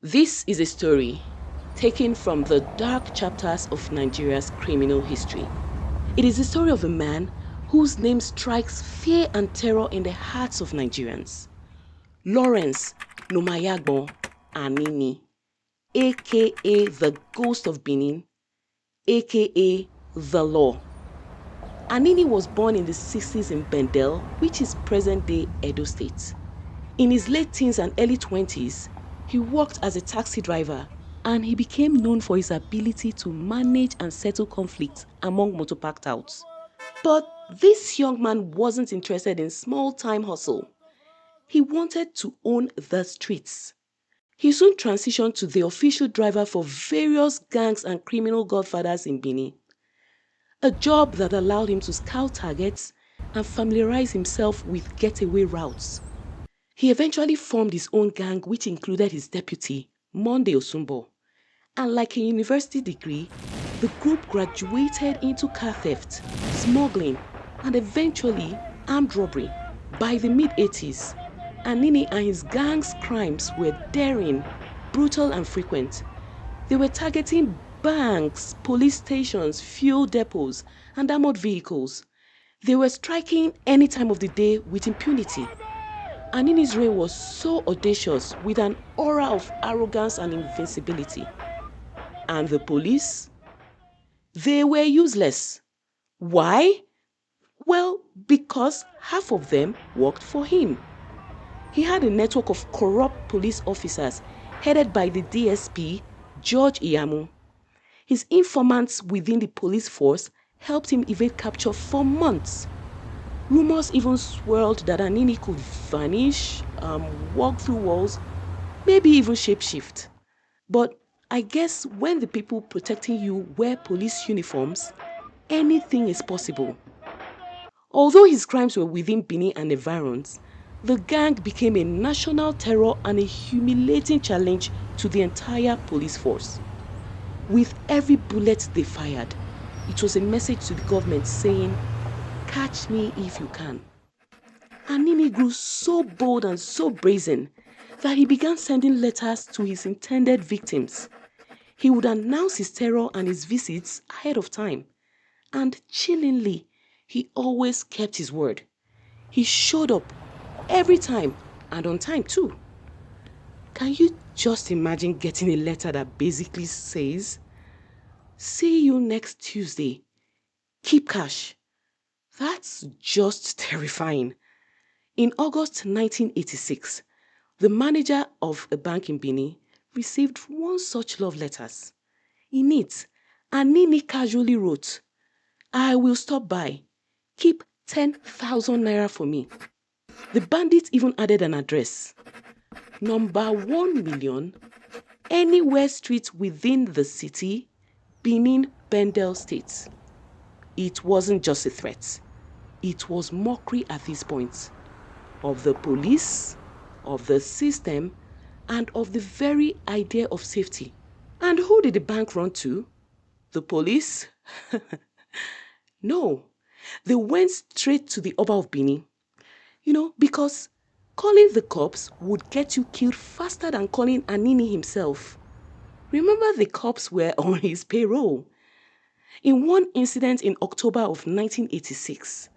This is a story taken from the dark chapters of Nigeria's criminal history. It is the story of a man whose name strikes fear and terror in the hearts of Nigerians. Lawrence Nomayagbon Anini, aka the Ghost of Benin, aka the Law. Anini was born in the 60s in Bendel, which is present-day Edo State. In his late teens and early 20s, he worked as a taxi driver and he became known for his ability to manage and settle conflicts among motorpark touts. But this young man wasn't interested in small-time hustle. He wanted to own the streets. He soon transitioned to the official driver for various gangs and criminal godfathers in Benin, a job that allowed him to scout targets and familiarize himself with getaway routes. He eventually formed his own gang, which included his deputy, Monday Osumbo. And like a university degree, the group graduated into car theft, smuggling, and eventually armed robbery. By the mid-80s, Anini and his gang's crimes were daring, brutal, and frequent. They were targeting banks, police stations, fuel depots, and armored vehicles. They were striking any time of the day with impunity. Anini's reign was so audacious, with an aura of arrogance and invincibility. And the police? They were useless. Why? Well, because half of them worked for him. He had a network of corrupt police officers headed by the DSP, George Iyamu. His informants within the police force helped him evade capture for months. Rumors even swirled that Anini could vanish, walk through walls, maybe even shapeshift. But I guess when the people protecting you wear police uniforms, anything is possible. Although his crimes were within Benin and environs, the gang became a national terror and a humiliating challenge to the entire police force. With every bullet they fired, it was a message to the government saying, "Catch me if you can." Anini grew so bold and so brazen that he began sending letters to his intended victims. He would announce his terror and his visits ahead of time. And chillingly, he always kept his word. He showed up every time and on time too. Can you just imagine getting a letter that basically says, "See you next Tuesday. Keep cash"? That's just terrifying. In August 1986, the manager of a bank in Benin received one such love letters. In it, Anini casually wrote, "I will stop by. Keep 10,000 naira for me." The bandit even added an address. Number 1 million, Anywhere Street within the city, Benin, Bendel State. It wasn't just a threat. It was mockery at this point. Of the police, of the system, and of the very idea of safety. And who did the bank run to? The police? No, they went straight to the Oba of Benin. Because calling the cops would get you killed faster than calling Anini himself. Remember, the cops were on his payroll. In one incident in October of 1986,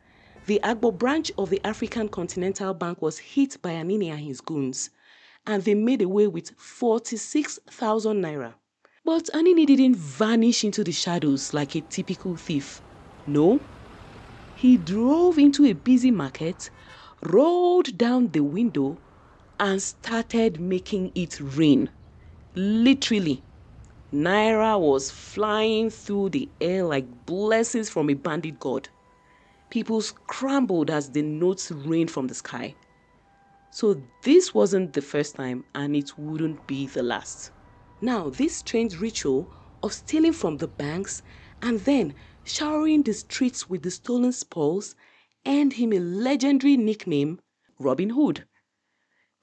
the Agbo branch of the African Continental Bank was hit by Anini and his goons, and they made away with 46,000 naira. But Anini didn't vanish into the shadows like a typical thief. No, he drove into a busy market, rolled down the window, and started making it rain. Literally, naira was flying through the air like blessings from a bandit god. People scrambled as the notes rained from the sky. So this wasn't the first time, and it wouldn't be the last. Now, this strange ritual of stealing from the banks and then showering the streets with the stolen spoils earned him a legendary nickname, Robin Hood.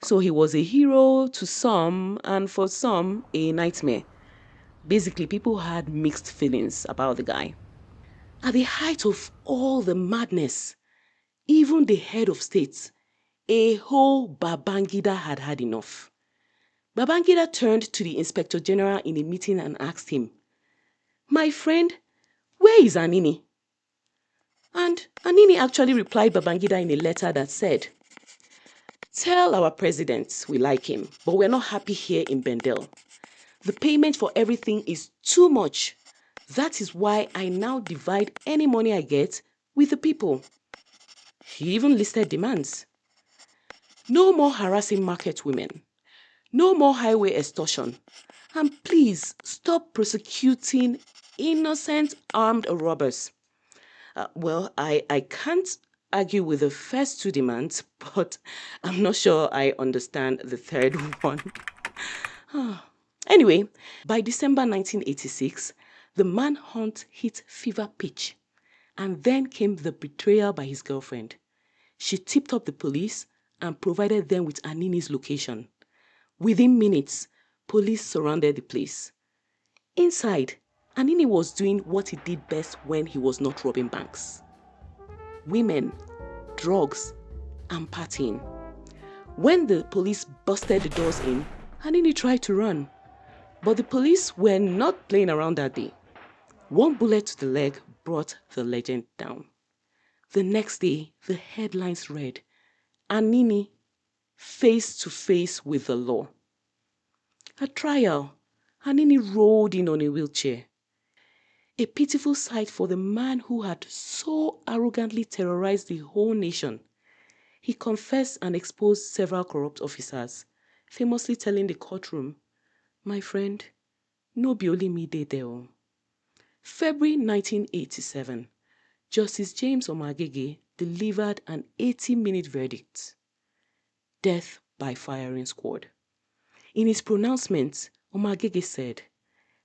So he was a hero to some, and for some, a nightmare. Basically, people had mixed feelings about the guy. At the height of all the madness, even the head of state, a whole Babangida, had had enough. Babangida turned to the Inspector General in a meeting and asked him, "My friend, where is Anini?" And Anini actually replied Babangida in a letter that said, "Tell our president we like him, but we're not happy here in Bendel. The payment for everything is too much. That is why I now divide any money I get with the people." He even listed demands. No more harassing market women. No more highway extortion. And please stop prosecuting innocent armed robbers. I can't argue with the first two demands, but I'm not sure I understand the third one. Anyway, by December 1986, the manhunt hit fever pitch, and then came the betrayal by his girlfriend. She tipped up the police and provided them with Anini's location. Within minutes, police surrounded the place. Inside, Anini was doing what he did best when he was not robbing banks: women, drugs, and partying. When the police busted the doors in, Anini tried to run. But the police were not playing around that day. One bullet to the leg brought the legend down. The next day, the headlines read, "Anini face to face with the law." At trial, Anini rolled in on a wheelchair. A pitiful sight for the man who had so arrogantly terrorized the whole nation. He confessed and exposed several corrupt officers, famously telling the courtroom, "My friend, no be only me dey there." February 1987, Justice James Omagege delivered an 80-minute verdict: death by firing squad. In his pronouncement, Omagege said,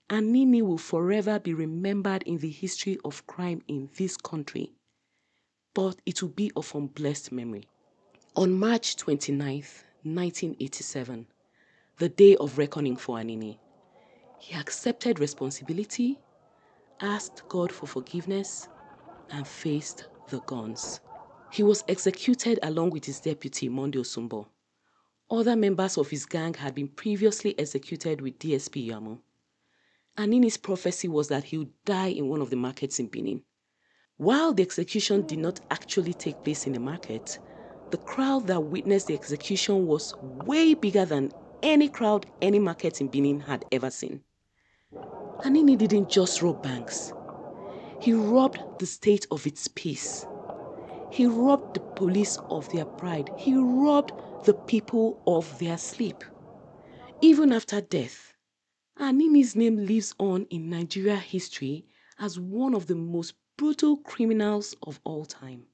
"Anini will forever be remembered in the history of crime in this country, but it will be of unblessed memory." On March 29th, 1987, the day of reckoning for Anini, he accepted responsibility, asked God for forgiveness, and faced the guns. He was executed along with his deputy, Monday Osumbo. Other members of his gang had been previously executed with DSP Yamu. Anini's prophecy was that he would die in one of the markets in Benin. While the execution did not actually take place in the market, the crowd that witnessed the execution was way bigger than any crowd any market in Benin had ever seen. Anini didn't just rob banks. He robbed the state of its peace. He robbed the police of their pride. He robbed the people of their sleep. Even after death, Anini's name lives on in Nigeria history as one of the most brutal criminals of all time.